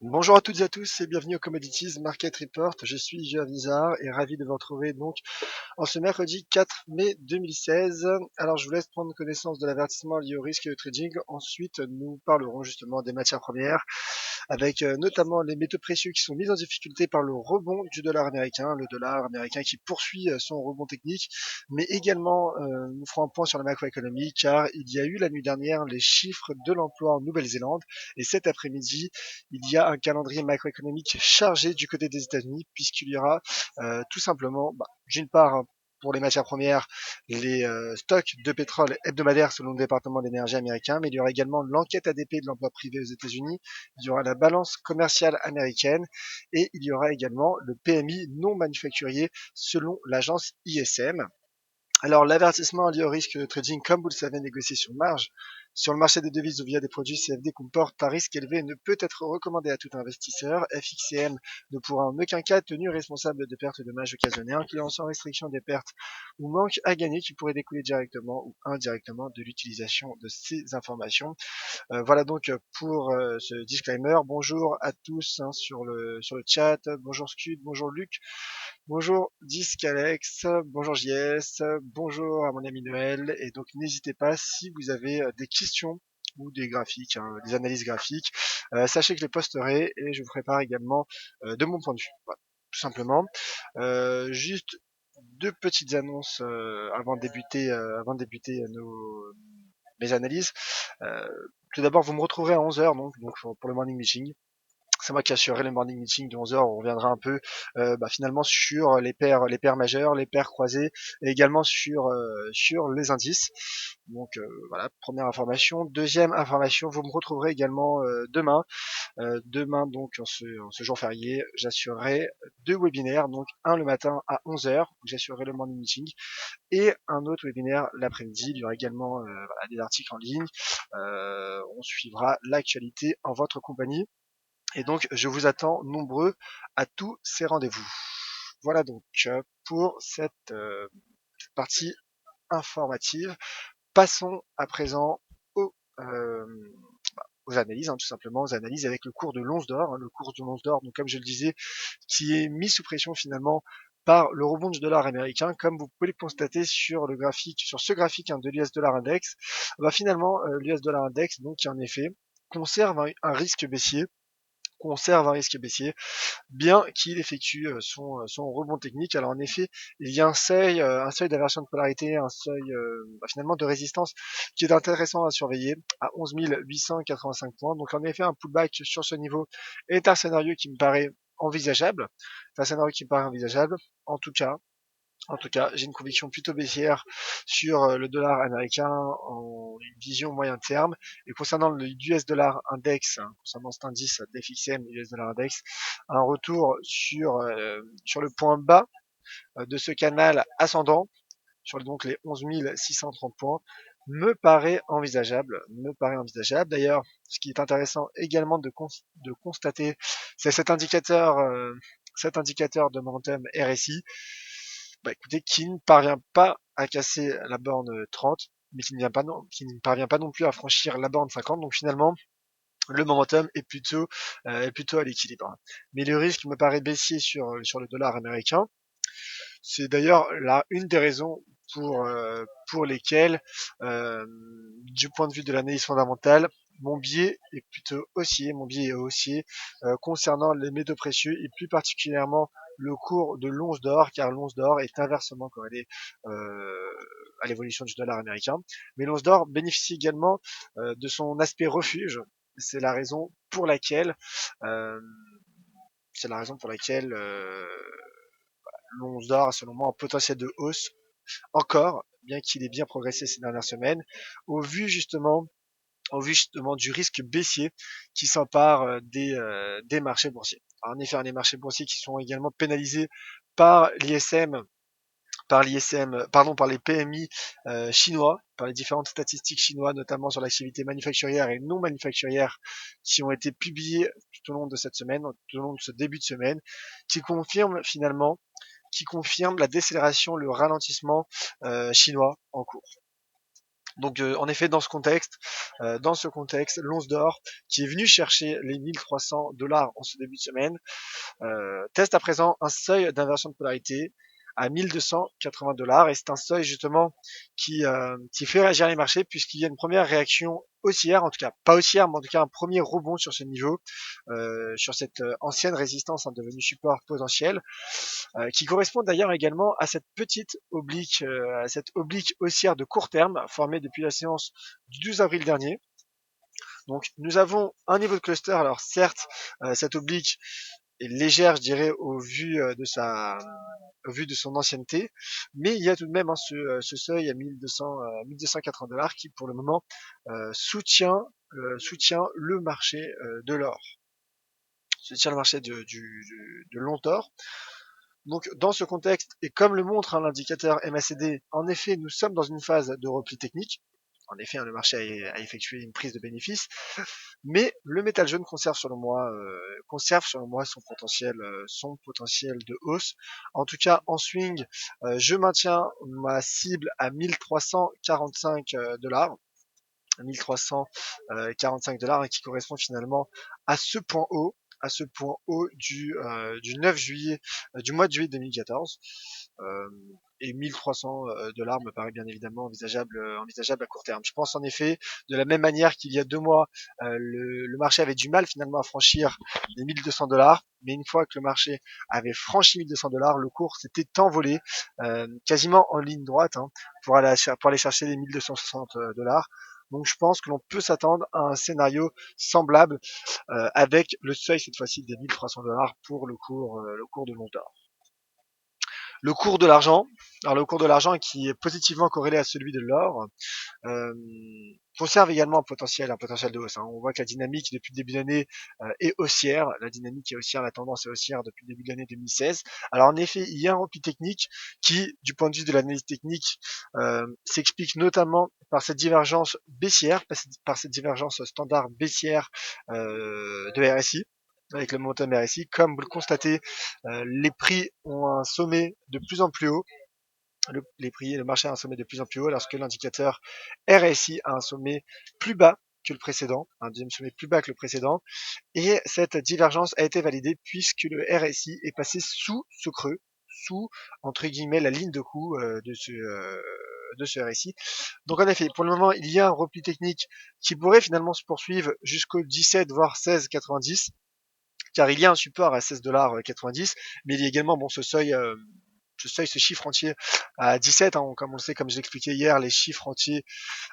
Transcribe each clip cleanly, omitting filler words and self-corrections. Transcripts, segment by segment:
Bonjour à toutes et à tous et bienvenue au Commodities Market Report. Je suis Joe Nizar et ravi de vous retrouver donc en ce mercredi 4 mai 2016. Alors je vous laisse prendre connaissance de l'avertissement lié au risque de trading. Ensuite, nous parlerons justement des matières premières avec notamment les métaux précieux qui sont mis en difficulté par le rebond du dollar américain, le dollar américain qui poursuit son rebond technique, mais également nous ferons un point sur la macroéconomie car il y a eu la nuit dernière les chiffres de l'emploi en Nouvelle-Zélande et cet après-midi il y a un calendrier macroéconomique chargé du côté des États-Unis puisqu'il y aura tout simplement, d'une part, pour les matières premières, les stocks de pétrole hebdomadaires selon le département de l'énergie américain, mais il y aura également l'enquête ADP de l'emploi privé aux États-Unis, il y aura la balance commerciale américaine et il y aura également le PMI non manufacturier selon l'agence ISM. Alors, l'avertissement lié au risque de trading, comme vous le savez, négocié sur marge sur le marché des devises ou via des produits CFD comporte un risque élevé et ne peut être recommandé à tout investisseur. FXCM ne pourra en aucun cas être tenu responsable de pertes de dommages occasionnés, incluant sans restriction des pertes ou manques à gagner qui pourraient découler directement ou indirectement de l'utilisation de ces informations. Voilà donc pour ce disclaimer. Bonjour à tous sur le chat. Bonjour Scud, bonjour Luc. Bonjour Disc Alex, bonjour JS, bonjour à mon ami Noël, et donc n'hésitez pas si vous avez des questions ou des graphiques, des analyses graphiques, sachez que je les posterai et je vous prépare également de mon point de vue, voilà, tout simplement. Juste deux petites annonces avant de débuter mes analyses. Euh, Tout d'abord, vous me retrouverez à 11 heures donc pour le morning meeting. C'est moi qui assurerai le morning meeting de 11 heures. On reviendra un peu finalement sur les paires majeures, les paires croisées et également sur les indices. Donc voilà, première information. Deuxième information, vous me retrouverez également demain donc en ce jour férié, j'assurerai deux webinaires, donc un le matin à 11 heures, où j'assurerai le morning meeting, et un autre webinaire l'après-midi. Il y aura également voilà, des articles en ligne. On suivra l'actualité en votre compagnie. Et donc, je vous attends nombreux à tous ces rendez-vous. Voilà donc pour cette partie informative. Passons à présent aux, euh, aux analyses, tout simplement, aux analyses avec le cours de l'once d'or. Le cours de l'once d'or, donc comme je le disais, qui est mis sous pression finalement par le rebond du dollar américain, comme vous pouvez le constater sur le graphique, sur ce graphique de l'US dollar index. Finalement, l'US dollar index, donc qui en effet conserve un risque baissier bien qu'il effectue son rebond technique. Alors en effet, il y a un seuil d'aversion de polarité, un seuil finalement de résistance qui est intéressant à surveiller à 11 885 points. Donc en effet, un pullback sur ce niveau est un scénario qui me paraît envisageable. C'est un scénario qui me paraît envisageable. En tout cas, j'ai une conviction plutôt baissière sur le dollar américain en une vision moyen terme. Et concernant le US dollar index, concernant cet indice d'FXM, US dollar index, un retour sur le point bas de ce canal ascendant, sur donc les 11 630 points, me paraît envisageable. D'ailleurs, ce qui est intéressant également de constater, c'est cet indicateur de momentum RSI, écoutez, qui ne parvient pas à casser la borne 30, mais qui ne parvient pas non plus à franchir la borne 50. Donc finalement, le momentum est plutôt à l'équilibre. Mais le risque me paraît baissier sur le dollar américain. C'est d'ailleurs là une des raisons pour lesquelles, du point de vue de l'analyse fondamentale, mon biais est haussier concernant les métaux précieux et plus particulièrement le cours de l'once d'or, car l'once d'or est inversement corrélée à l'évolution du dollar américain. Mais l'once d'or bénéficie également de son aspect refuge. C'est la raison pour laquelle, euh, l'once d'or a selon moi un potentiel de hausse encore, bien qu'il ait bien progressé ces dernières semaines, au vu justement au vu justement du risque baissier qui s'empare des marchés boursiers. Alors, en effet, les marchés boursiers qui sont également pénalisés par l'ISM, par les PMI chinois, par les différentes statistiques chinois, notamment sur l'activité manufacturière et non manufacturière, qui ont été publiées tout au long de cette semaine, tout au long de ce début de semaine, qui confirment finalement la décélération, le ralentissement chinois en cours. Donc en effet, dans ce contexte, l'once d'or, qui est venu chercher les 1300 $ en ce début de semaine, teste à présent un seuil d'inversion de polarité à 1280 $, et c'est un seuil justement qui fait réagir les marchés, puisqu'il y a une première réaction haussière, en tout cas pas haussière, mais en tout cas un premier rebond sur ce niveau, sur cette ancienne résistance, devenue support potentiel, qui correspond d'ailleurs également à cette petite oblique, à cette oblique haussière de court terme formée depuis la séance du 12 avril dernier. Donc nous avons un niveau de cluster. Alors certes, cette oblique est légère, je dirais, au vu de son ancienneté, mais il y a tout de même ce seuil à 1280 $ qui pour le moment soutient le marché de l'or, soutient le marché de long or. Donc dans ce contexte, et comme le montre l'indicateur MACD, en effet nous sommes dans une phase de repli technique. En effet, le marché a effectué une prise de bénéfice, mais le métal jaune conserve selon moi son potentiel de hausse. En tout cas, en swing, je maintiens ma cible à 1345 $. 1345 $, et qui correspond finalement à ce point haut, du 9 juillet, du mois de juillet 2014. Et 1300 $ me paraît bien évidemment envisageable à court terme. Je pense en effet, de la même manière qu'il y a 2 mois, le marché avait du mal finalement à franchir les 1200 $, mais une fois que le marché avait franchi 1200 $, le cours s'était envolé quasiment en ligne droite, pour aller chercher les 1260 $. Donc je pense que l'on peut s'attendre à un scénario semblable, avec le seuil cette fois-ci des 1300 $ pour le cours de long terme. Le cours de l'argent, alors le cours de l'argent qui est positivement corrélé à celui de l'or, euh, conserve également un potentiel de hausse. On voit que la dynamique depuis le début de l'année est haussière. La tendance est haussière depuis le début de l'année 2016. Alors en effet, il y a un repli technique qui, du point de vue de l'analyse technique, s'explique notamment par cette divergence baissière, par cette divergence standard baissière de RSI, avec le momentum RSI. Comme vous le constatez, les prix ont un sommet de plus en plus haut. Le marché a un sommet de plus en plus haut, lorsque l'indicateur RSI a un sommet plus bas que le précédent, un deuxième sommet plus bas que le précédent, et cette divergence a été validée puisque le RSI est passé sous ce creux, sous entre guillemets la ligne de coup de ce RSI. Donc en effet, pour le moment, il y a un repli technique qui pourrait finalement se poursuivre jusqu'au 17 voire 16,90, car il y a un support à 16,90 $, mais il y a également ce chiffre entier à 17, comme on le sait, comme je l'expliquais hier, les chiffres entiers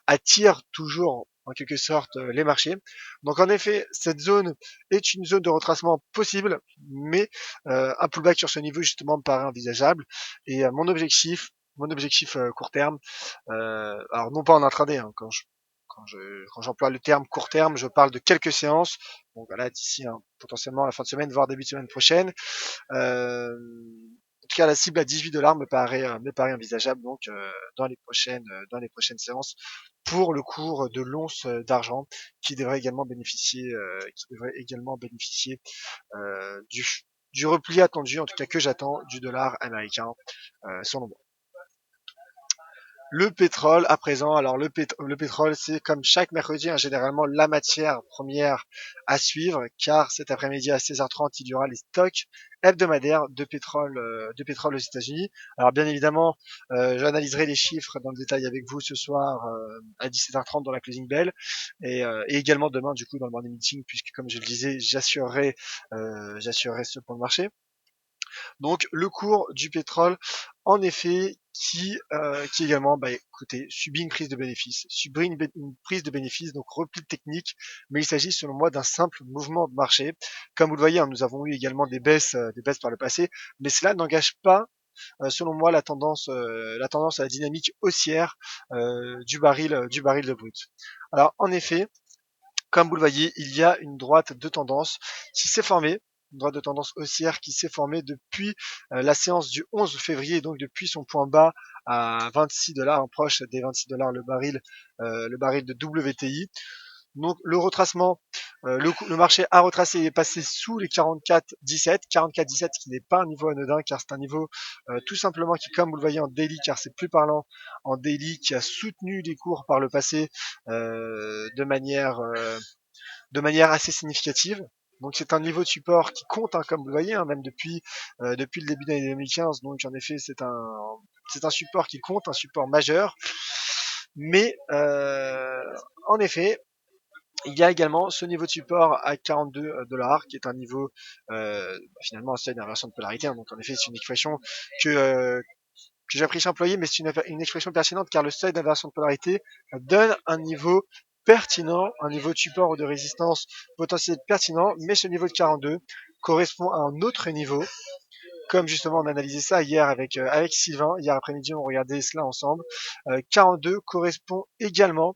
attirent toujours en quelque sorte les marchés. Donc en effet, cette zone est une zone de retracement possible, mais un pullback sur ce niveau justement me paraît envisageable. Et mon objectif court terme, alors non pas en intraday, quand j'emploie le terme court terme, je parle de quelques séances. Donc voilà, d'ici potentiellement la fin de semaine, voire début de semaine prochaine. En tout cas, la cible à 18 $ me paraît envisageable, donc dans les prochaines séances, pour le cours de l'once d'argent, qui devrait également bénéficier du repli attendu, en tout cas que j'attends, du dollar américain, selon moi. Le pétrole, à présent, alors le pétrole, c'est comme chaque mercredi, généralement la matière première à suivre, car cet après-midi à 16h30, il y aura les stocks hebdomadaires de pétrole aux États-Unis. Alors bien évidemment, j'analyserai les chiffres dans le détail avec vous ce soir à 17h30 dans la closing bell, et également demain du coup dans le morning meeting, puisque comme je le disais, j'assurerai ce point de marché. Donc le cours du pétrole, en effet, qui également, écoutez, subit une prise de bénéfice, donc repli technique, mais il s'agit selon moi d'un simple mouvement de marché. Comme vous le voyez, nous avons eu également des baisses par le passé, mais cela n'engage pas, selon moi, la tendance à la dynamique haussière du baril de brut. Alors en effet, comme vous le voyez, il y a une droite de tendance qui s'est formée, une droite de tendance haussière qui s'est formée depuis la séance du 11 février, donc depuis son point bas à 26 $, proche des 26 $ le baril de WTI. Donc le retracement Le marché a retracé et est passé sous les 44,17, 44,17 qui n'est pas un niveau anodin car c'est un niveau tout simplement qui, comme vous le voyez en daily, car c'est plus parlant en daily, qui a soutenu les cours par le passé de manière assez significative. Donc c'est un niveau de support qui compte, hein, comme vous le voyez, hein, même depuis le début de l'année 2015. Donc en effet, c'est un support qui compte, un support majeur. Mais en effet, il y a également ce niveau de support à 42 dollars, qui est un niveau finalement un seuil d'inversion de polarité. Hein. Donc en effet, c'est une expression que j'apprécie employer, mais c'est une expression pertinente car le seuil d'inversion de polarité donne un niveau pertinent, un niveau de support ou de résistance potentiel pertinent, mais ce niveau de 42 correspond à un autre niveau, comme justement on analysait ça hier avec Sylvain, hier après-midi on regardait cela ensemble. 42 correspond également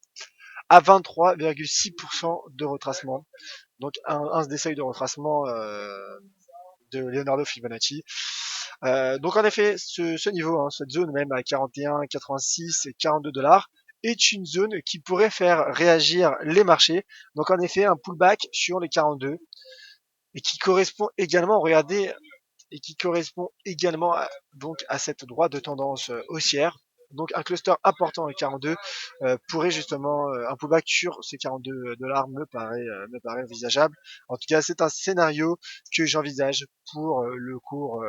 à 23,6% de retracement, donc un des seuils de retracement de Leonardo Fibonacci. Donc en effet, ce niveau, hein, cette zone même à 41, 86 et 42 dollars est une zone qui pourrait faire réagir les marchés. Donc en effet, un pullback sur les 42 et qui correspond également, regardez, et qui correspond également donc à cette droite de tendance haussière. Donc un cluster important à 42 pourrait justement un pullback sur ces 42 dollars me paraît envisageable. En tout cas, c'est un scénario que j'envisage pour le cours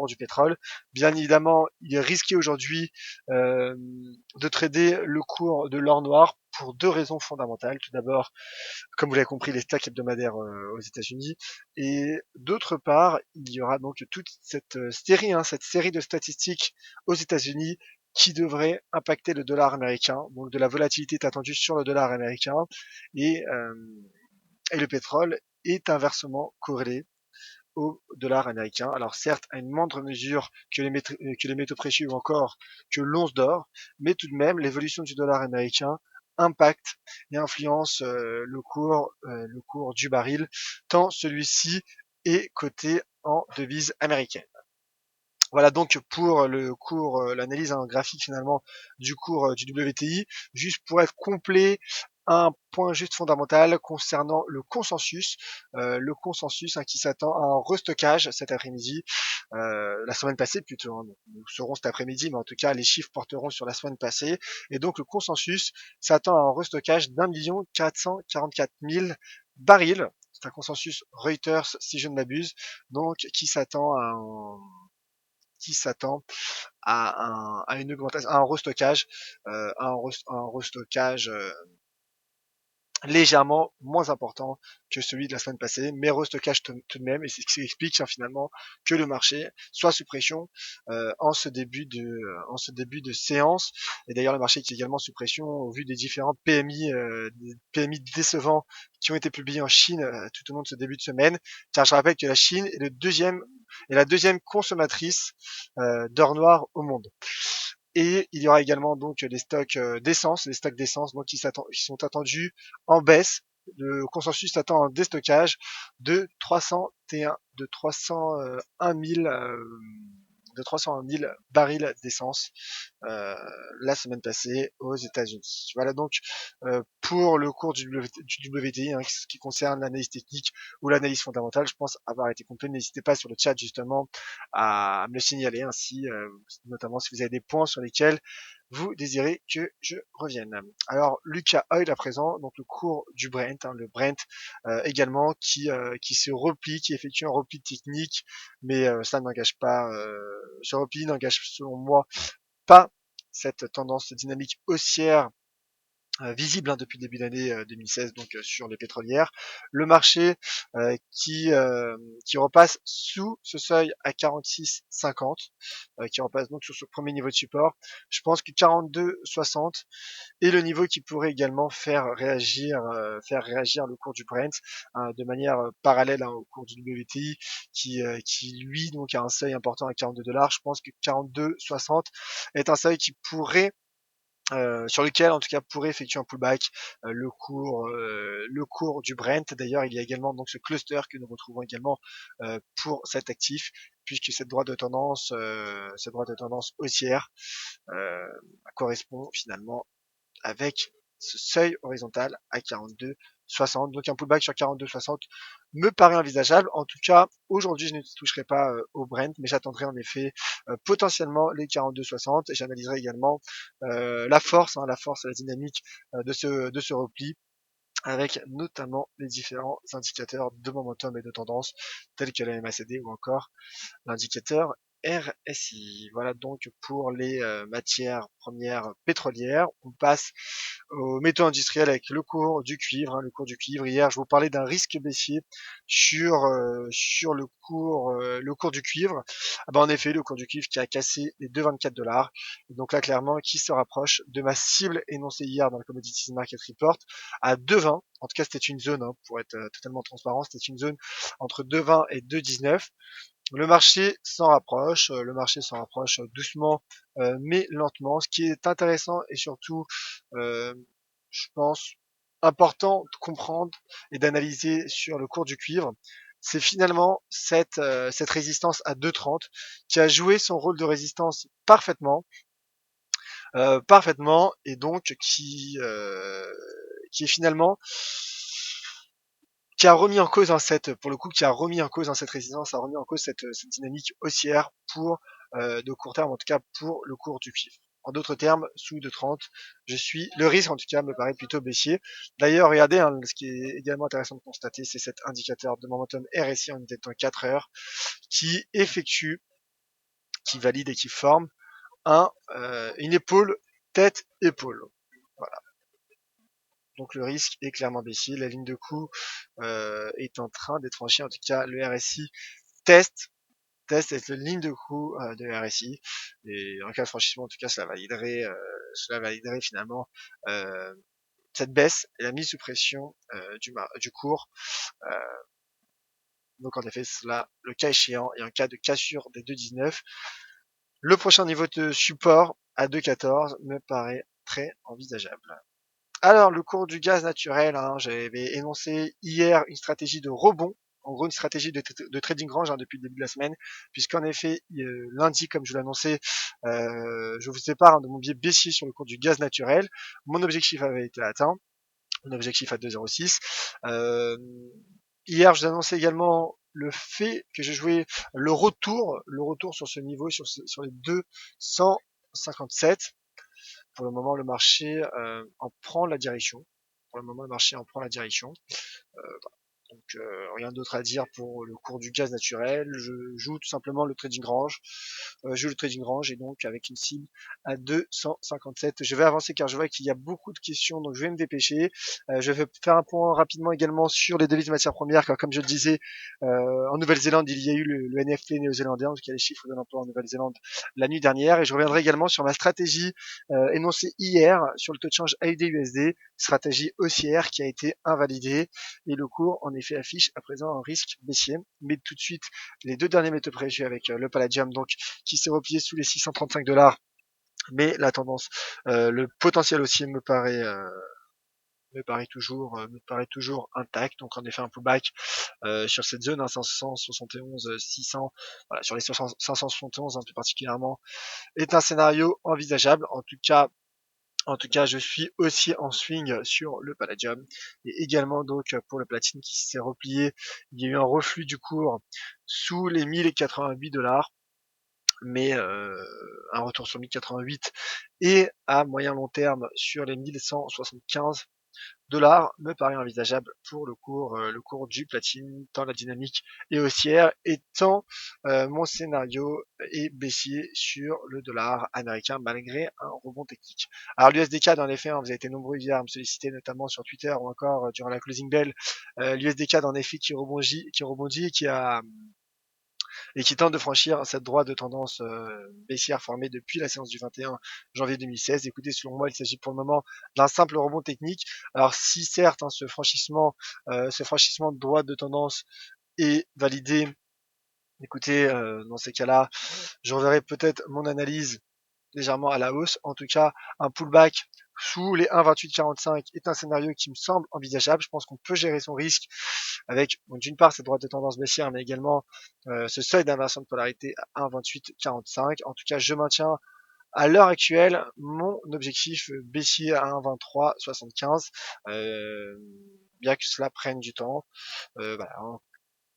du pétrole. Bien évidemment, il est risqué aujourd'hui de trader le cours de l'or noir pour deux raisons fondamentales. Tout d'abord, comme vous l'avez compris, les stacks hebdomadaires aux États-Unis. Et d'autre part, il y aura donc toute cette série, hein, cette série de statistiques aux États-Unis qui devrait impacter le dollar américain. Donc de la volatilité est attendue sur le dollar américain et, euh, et le pétrole est inversement corrélé au dollar américain. Alors certes, à une moindre mesure que les métaux précieux ou encore que l'once d'or, mais tout de même, l'évolution du dollar américain impacte et influence le cours du baril, tant celui-ci est coté en devise américaine. Voilà donc pour le cours, l'analyse graphique finalement du cours du WTI. Juste pour être complet, un point juste fondamental concernant le consensus hein, qui s'attend à un restockage cet après-midi, la semaine passée plutôt. Hein, nous serons cet après-midi, mais en tout cas les chiffres porteront sur la semaine passée. Et donc le consensus s'attend à un restockage d'1 444 000 barils. C'est un consensus Reuters si je ne m'abuse, donc qui s'attend à une augmentation, à un restockage, un restockage légèrement moins important que celui de la semaine passée, mais restockage tout de même, et c'est ce qui explique finalement que le marché soit sous pression en ce début de séance. Et d'ailleurs le marché qui est également sous pression au vu des différents PMI décevants qui ont été publiés en Chine tout au long de ce début de semaine, car je rappelle que la Chine est la deuxième consommatrice d'or noir au monde. Et il y aura également donc les stocks d'essence donc qui sont attendus en baisse. Le consensus attend un déstockage de 301 000 barils d'essence la semaine passée aux États-Unis. Voilà donc pour le cours du WTI, hein, ce qui concerne l'analyse technique ou l'analyse fondamentale. Je pense avoir été complet. N'hésitez pas sur le chat justement à me le signaler ainsi, notamment si vous avez des points sur lesquels vous désirez que je revienne. Alors Lucas Oil à présent, donc le cours du Brent, hein, le Brent également qui se replie, qui effectue un repli technique, mais ça n'engage pas, ce repli n'engage selon moi pas cette tendance dynamique haussière visible hein, depuis le début d'année 2016 donc sur les pétrolières. Le marché qui repasse sous ce seuil à 46,50, qui repasse donc sur ce premier niveau de support. Je pense que 42,60 est le niveau qui pourrait également faire réagir le cours du Brent hein, de manière parallèle hein, au cours du WTI qui lui donc a un seuil important à 42 dollars. Je pense que 42,60 est un seuil qui pourrait sur lequel en tout cas pourrait effectuer un pullback le cours du Brent. D'ailleurs, il y a également donc ce cluster que nous retrouvons également pour cet actif, puisque cette droite de tendance haussière correspond finalement avec ce seuil horizontal à 42 42,60. Donc un pullback sur 42,60 me paraît envisageable. En tout cas, aujourd'hui, je ne toucherai pas au Brent, mais j'attendrai en effet potentiellement les 42,60 et j'analyserai également la force, la force et la dynamique de ce repli, avec notamment les différents indicateurs de momentum et de tendance tels que la MACD ou encore l'indicateur RSI. Voilà donc pour les matières premières pétrolières. On passe aux métaux industriels avec le cours du cuivre. Le cours du cuivre, hier je vous parlais d'un risque baissier sur le cours du cuivre. Ah ben, en effet, le cours du cuivre qui a cassé les 2,24 $. Donc là clairement qui se rapproche de ma cible énoncée hier dans le Commodities Market Report à 2,20. En tout cas c'était une zone, pour être totalement transparent, c'était une zone entre 2,20 et 2,19. Le marché s'en rapproche doucement mais lentement. Ce qui est intéressant et surtout, je pense, important de comprendre et d'analyser sur le cours du cuivre, c'est finalement cette résistance à 2,30 qui a joué son rôle de résistance parfaitement et donc qui est finalement qui a remis en cause qui a remis en cause cette résistance, a remis en cause cette dynamique haussière pour de court terme, en tout cas pour le cours du cuivre. En d'autres termes, sous 2,30, le risque en tout cas me paraît plutôt baissier. D'ailleurs, regardez, ce qui est également intéressant de constater, c'est cet indicateur de momentum RSI en unité de temps 4 heures qui valide et qui forme une épaule, tête-épaule. Voilà. Donc le risque est clairement baissier. La ligne de coup est en train d'être franchie. En tout cas, le RSI teste cette ligne de coup de RSI. Et en cas de franchissement, en tout cas, cela validerait finalement cette baisse et la mise sous pression du cours. Donc en effet, cela, le cas échéant, et en cas de cassure des 2,19, le prochain niveau de support à 2,14 me paraît très envisageable. Alors, le cours du gaz naturel, j'avais énoncé hier une stratégie de rebond, en gros une stratégie de trading range depuis le début de la semaine, puisqu'en effet, lundi, comme je l'annonçais, je vous sépare de mon biais baissier sur le cours du gaz naturel. Mon objectif avait été atteint, mon objectif à 2,06. Hier, je vous annonçais également le fait que je jouais le retour sur ce niveau, sur les 257. Pour le moment, le marché en prend la direction. Donc rien d'autre à dire pour le cours du gaz naturel. Je joue tout simplement le trading range. Et donc avec une cible à 257. Je vais avancer car je vois qu'il y a beaucoup de questions, donc je vais me dépêcher. Je vais faire un point rapidement également sur les devises matières premières, car comme je le disais, en Nouvelle-Zélande, il y a eu le NFP néo-zélandais, donc il y a les chiffres de l'emploi en Nouvelle-Zélande la nuit dernière, et je reviendrai également sur ma stratégie énoncée hier sur le taux de change AUD-USD, stratégie haussière qui a été invalidée, et le cours en effet affiche à présent un risque baissier. Mais tout de suite, les deux derniers métaux préjugés avec le Palladium, donc qui s'est replié sous les 635 $, mais la tendance, le potentiel haussier me paraît toujours intact. Donc en effet un pullback sur cette zone 571 600, voilà, sur les 571 plus particulièrement, est un scénario envisageable. En tout cas, je suis aussi en swing sur le Palladium et également donc pour le platine qui s'est replié. Il y a eu un reflux du cours sous les 1088 $, mais un retour sur 1088 et à moyen long terme sur les 1175 $ me paraît envisageable pour le cours du platine, tant la dynamique est haussière et tant mon scénario est baissier sur le dollar américain malgré un rebond technique. Alors l'USDK, dans les faits, vous avez été nombreux hier à me solliciter, notamment sur Twitter ou encore durant la closing bell, l'USDK dans les faits qui rebondit et qui tente de franchir cette droite de tendance baissière formée depuis la séance du 21 janvier 2016. Écoutez, selon moi, il s'agit pour le moment d'un simple rebond technique. Alors si certes, ce franchissement de droite de tendance est validé, écoutez, dans ces cas-là, je reverrai peut-être mon analyse légèrement à la hausse. En tout cas, un pullback sous les 1,2845 est un scénario qui me semble envisageable. Je pense qu'on peut gérer son risque avec, d'une part, cette droite de tendance baissière, mais également ce seuil d'inversion de polarité à 1,2845. En tout cas, je maintiens à l'heure actuelle mon objectif baissier à 1,2375. bien que cela prenne du temps. Voilà, hein.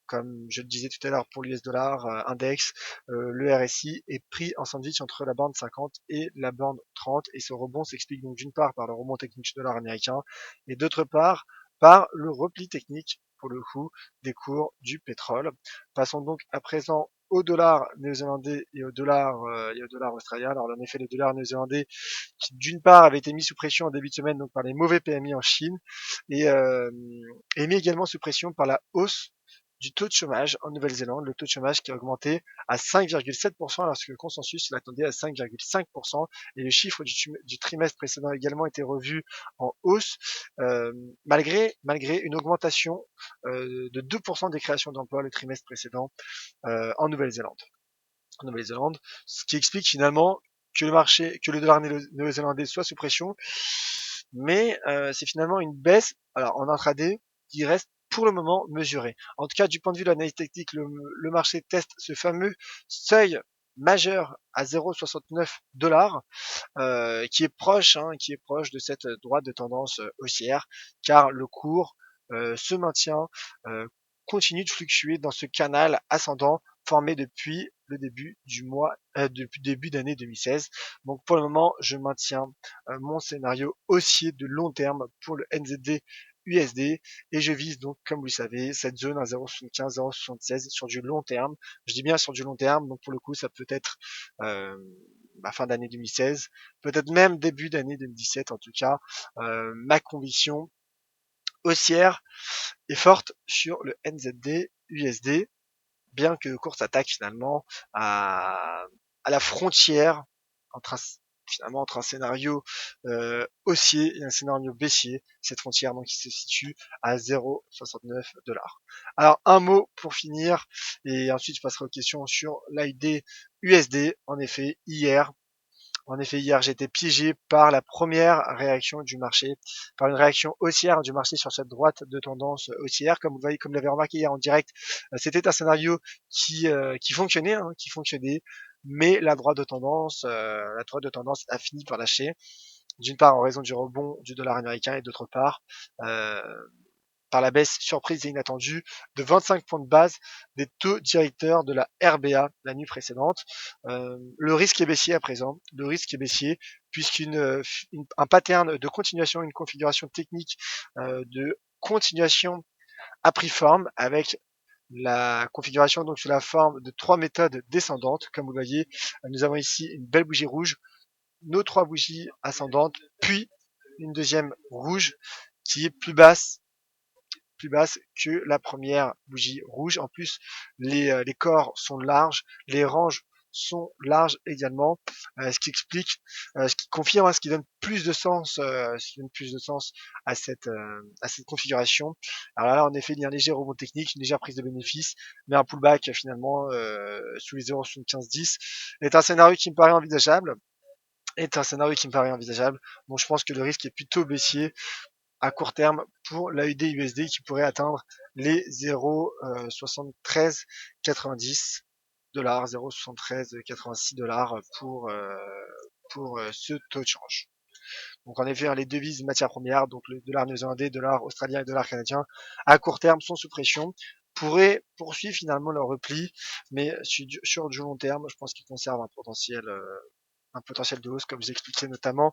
Comme je le disais tout à l'heure pour l'US dollar index, le RSI est pris en sandwich entre la bande 50 et la bande 30 et ce rebond s'explique donc d'une part par le rebond technique du dollar américain et d'autre part par le repli technique pour le coup des cours du pétrole. Passons donc à présent au dollar néo-zélandais et au dollar australien. Alors en effet le dollar néo-zélandais qui d'une part avait été mis sous pression en début de semaine donc par les mauvais PMI en Chine et est mis également sous pression par la hausse du taux de chômage en Nouvelle-Zélande, le taux de chômage qui a augmenté à 5,7% alors que le consensus l'attendait à 5,5% et le chiffre du trimestre précédent a également été revu en hausse malgré une augmentation de 2% des créations d'emplois le trimestre précédent en Nouvelle-Zélande. Ce qui explique finalement que le dollar néo-zélandais soit sous pression, mais c'est finalement une baisse, alors en intraday, qui reste pour le moment mesurée. En tout cas, du point de vue de l'analyse technique, le marché teste ce fameux seuil majeur à 0,69 $, qui est proche de cette droite de tendance haussière, car le cours se maintient, continue de fluctuer dans ce canal ascendant formé depuis le début depuis début d'année 2016. Donc pour le moment, je maintiens mon scénario haussier de long terme pour le NZD USD et je vise donc, comme vous le savez, cette zone à 0,75, 0,76 sur du long terme. Je dis bien sur du long terme, donc pour le coup, ça peut être fin d'année 2016, peut-être même début d'année 2017 en tout cas. Ma conviction haussière est forte sur le NZD USD, bien que le cours s'attaque finalement à, à la frontière entre entre un scénario haussier et un scénario baissier, cette frontière donc qui se situe à 0,69 $. Alors un mot pour finir et ensuite je passerai aux questions sur l'AUD USD. En effet, hier, j'ai été piégé par la première réaction du marché, par une réaction haussière du marché sur cette droite de tendance haussière. Comme vous voyez, comme vous l'avez remarqué hier en direct, c'était un scénario qui fonctionnait, mais la droite de tendance a fini par lâcher. D'une part en raison du rebond du dollar américain et d'autre part euh, par la baisse surprise et inattendue de 25 points de base des taux directeurs de la RBA la nuit précédente. Le risque est baissier à présent. Le risque est baissier puisqu'un pattern de continuation, une configuration technique de continuation a pris forme avec la configuration donc sous la forme de trois méthodes descendantes. Comme vous le voyez, nous avons ici une belle bougie rouge, nos trois bougies ascendantes, puis une deuxième rouge qui est plus basse que la première bougie rouge. En plus, les corps sont larges, les ranges sont larges également, ce qui confirme, ce qui donne plus de sens, à cette configuration. Alors là, en effet, il y a un léger rebond technique, une légère prise de bénéfice, mais un pullback finalement sous les 0,75-10 est un scénario qui me paraît envisageable. Donc je pense que le risque est plutôt baissier à court terme pour l'AUD USD qui pourrait atteindre les 0,7390 $, 0,7386 $ pour ce taux de change. Donc en effet, les devises matières premières, donc le dollar néo-zélandais, dollar australien et dollar canadien, à court terme sont sous pression, pourraient poursuivre finalement leur repli, mais sur du long terme, je pense qu'ils conservent un potentiel de hausse, comme j'expliquais notamment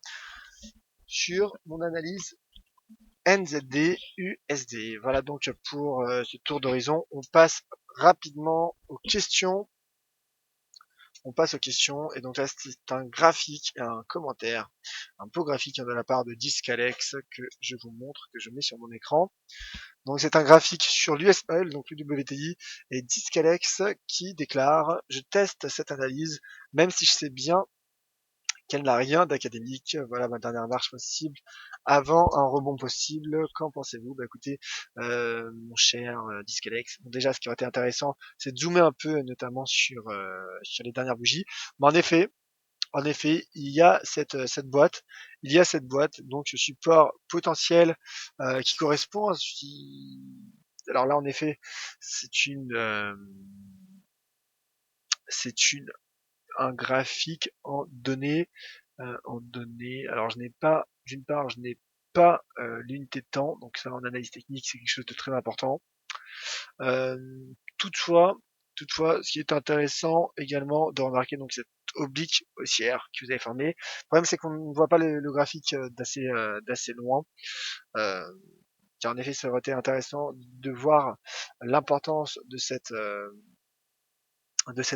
sur mon analyse NZD USD. Voilà donc pour ce tour d'horizon. Rapidement aux questions. On passe aux questions et donc là c'est un graphique et un commentaire, un beau graphique de la part de Discalex que je vous montre, que je mets sur mon écran. Donc c'est un graphique sur l'US Oil, donc l'UWTI, et Discalex qui déclare: je teste cette analyse, même si je sais bien qu'elle n'a rien d'académique. Voilà ma dernière marche possible avant un rebond possible. Qu'en pensez-vous? Bah écoutez, mon cher Discalex, bon, déjà ce qui aurait été intéressant, c'est de zoomer un peu, notamment sur les dernières bougies. Mais en effet, il y a cette boîte, donc ce support potentiel qui correspond alors là en effet, c'est c'est un graphique en données. Alors je n'ai pas, d'une part, je n'ai pas l'unité de temps, donc ça en analyse technique c'est quelque chose de très important. Toutefois, ce qui est intéressant également de remarquer donc cette oblique haussière que vous avez formée. Le problème c'est qu'on ne voit pas le graphique d'assez loin. Car en effet, ça aurait été intéressant de voir l'importance de cette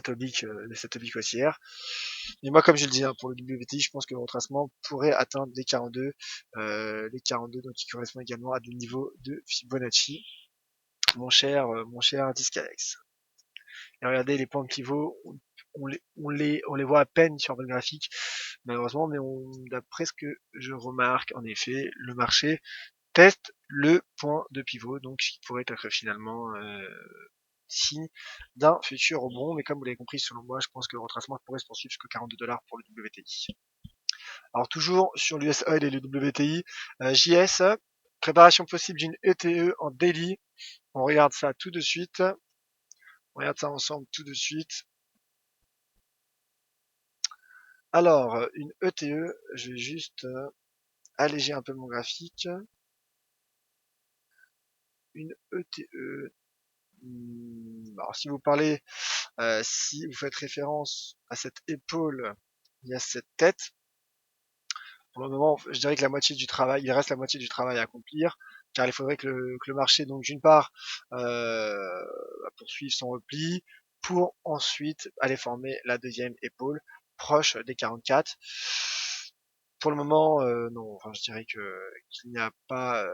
oblique haussière. Et moi, comme je le dis, hein, pour le WTI, je pense que le retracement pourrait atteindre les 42, donc qui correspond également à des niveaux de Fibonacci, mon cher Discalex. Et regardez les points pivot, on les voit à peine sur votre graphique, malheureusement, mais d'après ce que je remarque, en effet, le marché teste le point de pivot, donc qui pourrait être finalement signe d'un futur rebond, mais comme vous l'avez compris, selon moi, je pense que le retracement pourrait se poursuivre jusqu'à 42$ pour le WTI. Alors toujours sur l'US Oil et le WTI, JS, préparation possible d'une ETE en daily. On regarde ça tout de suite. On regarde ça ensemble tout de suite. Alors, une ETE, je vais juste alléger un peu mon graphique. Une ETE. Alors si vous parlez, si vous faites référence à cette épaule, il y a cette tête. Pour le moment, je dirais que il reste la moitié du travail à accomplir, car il faudrait que le marché, donc d'une part, poursuive son repli, pour ensuite aller former la deuxième épaule, proche des 44. Pour le moment, non, enfin, je dirais qu'il n'y a pas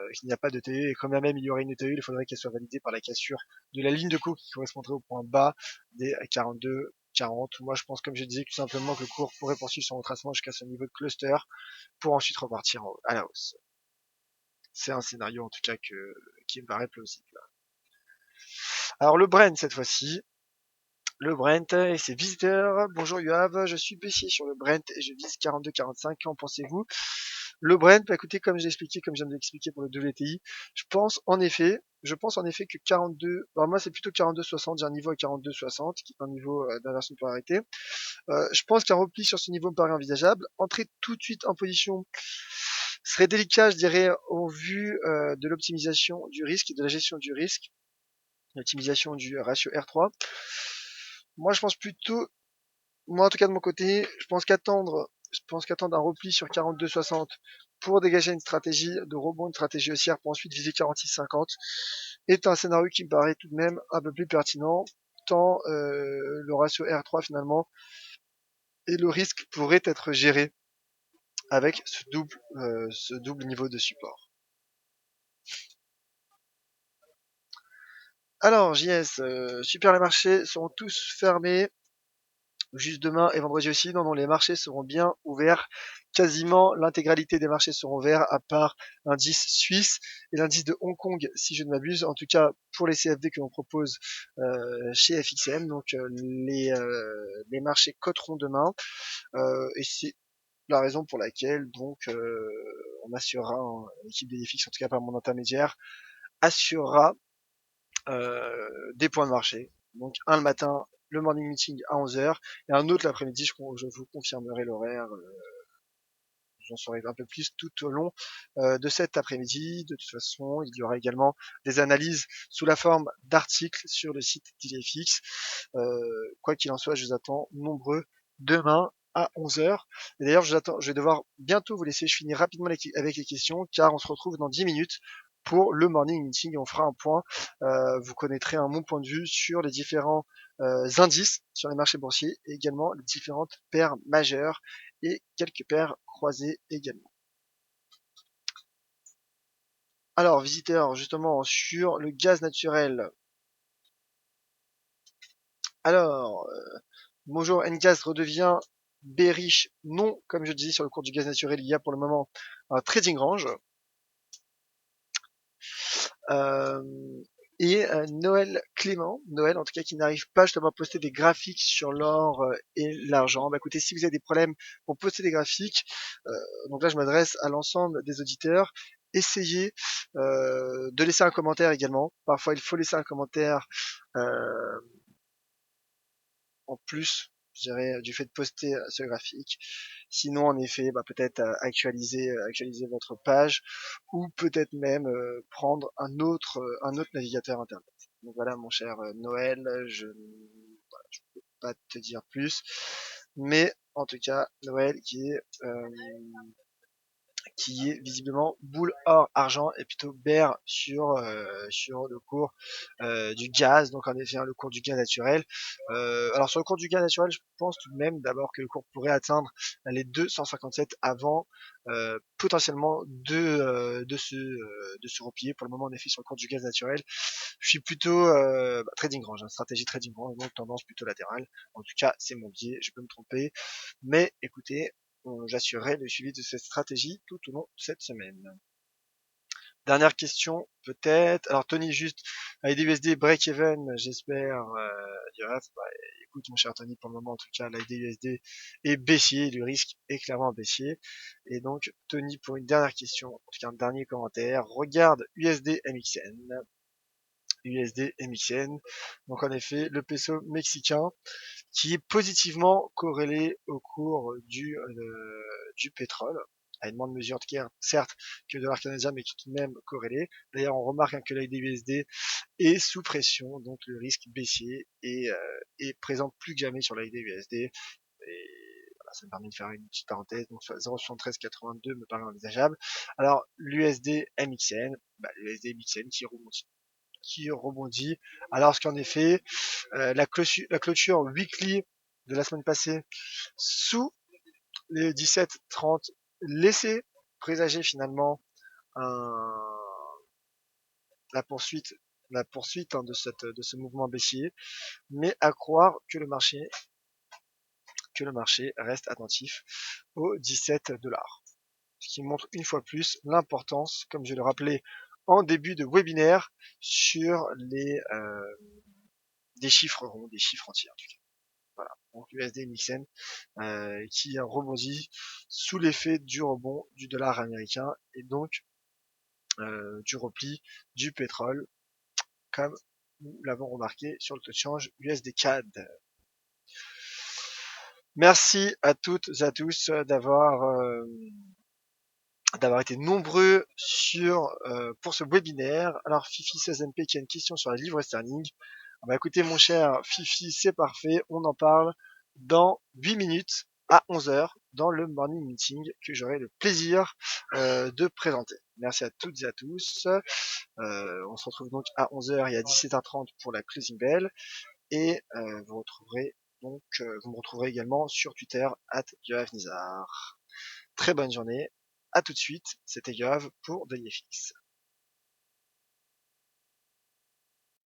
de TE, et quand même il y aurait une TE, il faudrait qu'elle soit validée par la cassure de la ligne de cours qui correspondrait au point bas des 42, 40. Moi, je pense, comme je disais, tout simplement que le cours pourrait poursuivre son retracement jusqu'à ce niveau de cluster pour ensuite repartir à la hausse. C'est un scénario, en tout cas, qui me paraît plausible. Alors, le Brent, cette fois-ci. Le Brent et ses visiteurs. Bonjour Yoav, je suis baissier sur le Brent et je vise 42-45. Qu'en pensez-vous? Le Brent, bah écoutez, comme j'ai expliqué, comme je viens de l'expliquer pour le WTI, je pense en effet que 42, alors moi c'est plutôt 42-60, j'ai un niveau à 42-60, qui est un niveau d'inversion de polarité. Je pense qu'un repli sur ce niveau me paraît envisageable. Entrer tout de suite en position serait délicat, je dirais, au vu de l'optimisation du risque et de la gestion du risque, l'optimisation du ratio R3. Moi, je pense plutôt, moi en tout cas de mon côté, je pense qu'attendre un repli sur 42,60 pour dégager une stratégie de rebond, une stratégie haussière pour ensuite viser 46,50 est un scénario qui me paraît tout de même un peu plus pertinent, tant le ratio R3 finalement et le risque pourrait être géré avec ce double niveau de support. Alors JS, super, les marchés seront tous fermés. Juste demain et vendredi aussi, non, les marchés seront bien ouverts. Quasiment l'intégralité des marchés seront ouverts, à part l'indice suisse et l'indice de Hong Kong, si je ne m'abuse. En tout cas, pour les CFD que l'on propose chez FXM. Donc, les marchés coteront demain. Et c'est la raison pour laquelle, donc, on assurera, l'équipe des FX, en tout cas par mon intermédiaire, assurera des points de marché. Donc un le matin, le morning meeting à 11h, et un autre l'après-midi, je vous confirmerai l'horaire, j'en saurai un peu plus tout au long de cet après-midi. De toute façon, il y aura également des analyses sous la forme d'articles sur le site d'IFX. Quoi qu'il en soit, je vous attends nombreux demain à 11h. Et d'ailleurs, je vais devoir bientôt vous laisser. Je finis rapidement avec les questions, car on se retrouve dans 10 minutes pour le morning meeting et on fera un point. Vous connaîtrez mon point de vue sur les différents indices sur les marchés boursiers et également les différentes paires majeures et quelques paires croisées également. Alors, visiteurs, justement, sur le gaz naturel. Alors, bonjour, Ngaz redevient bearish. Non, comme je disais sur le cours du gaz naturel, il y a pour le moment un trading range. Et Noël Clément, Noël en tout cas, qui n'arrive pas justement à poster des graphiques sur l'or et l'argent. Bah écoutez, si vous avez des problèmes pour poster des graphiques, donc là je m'adresse à l'ensemble des auditeurs, essayez de laisser un commentaire également. Parfois il faut laisser un commentaire en plus je dirais, du fait de poster ce graphique. Sinon, en effet, peut-être actualiser votre page ou peut-être même prendre un autre navigateur internet. Donc voilà, mon cher Noël, je ne peux pas te dire plus, mais en tout cas, Noël qui est visiblement boule or argent et plutôt bear sur le cours du gaz, donc en effet le cours du gaz naturel. Alors sur le cours du gaz naturel, je pense tout de même d'abord que le cours pourrait atteindre les 257 avant potentiellement de se replier. Pour le moment, en effet, sur le cours du gaz naturel, je suis plutôt trading range, stratégie trading range, donc tendance plutôt latérale. En tout cas, c'est mon biais, je peux me tromper, mais écoutez, j'assurerai le suivi de cette stratégie tout au long de cette semaine. Dernière question, peut-être. Alors, Tony, juste, l'AID-USD break-even, j'espère. Écoute, mon cher Tony, pour le moment, en tout cas, l'AID-USD est baissier, le risque est clairement baissier. Et donc, Tony, pour une dernière question, en tout cas, un dernier commentaire, regarde USD MXN. USD MXN. Donc, en effet, le peso mexicain qui est positivement corrélé au cours du pétrole, à une moindre mesure de guerre, certes, que le dollar canadien, mais qui est tout de même corrélé. D'ailleurs, on remarque que l'AID-USD est sous pression, donc le risque baissier est présent plus que jamais sur l'AID-USD. Et voilà, ça me permet de faire une petite parenthèse. Donc 0,7382 me paraît envisageable. Alors l'USD MXN, l'USD MXN qui rebondit, alors qu'en effet, la clôture weekly de la semaine passée sous les 17,30 laissait présager finalement un, la poursuite, de ce mouvement baissier, mais à croire que le marché reste attentif aux 17 dollars. Ce qui montre une fois plus l'importance, comme je le rappelais en début de webinaire, sur des chiffres ronds, des chiffres entiers en tout cas. Voilà, donc USD MXN qui rebondit sous l'effet du rebond du dollar américain et donc du repli du pétrole, comme nous l'avons remarqué sur le taux de change USD CAD. Merci à toutes et à tous d'avoir été nombreux pour ce webinaire. Alors Fifi 16MP qui a une question sur la livre sterling. Écoutez mon cher Fifi, c'est parfait, on en parle dans 8 minutes à 11h dans le morning meeting que j'aurai le plaisir de présenter. Merci à toutes et à tous. On se retrouve donc à 11h et à 17h30 pour la closing bell et vous me retrouverez également sur Twitter @YoavNizar. Très bonne journée, à tout de suite, c'était Yoav pour DailyFX.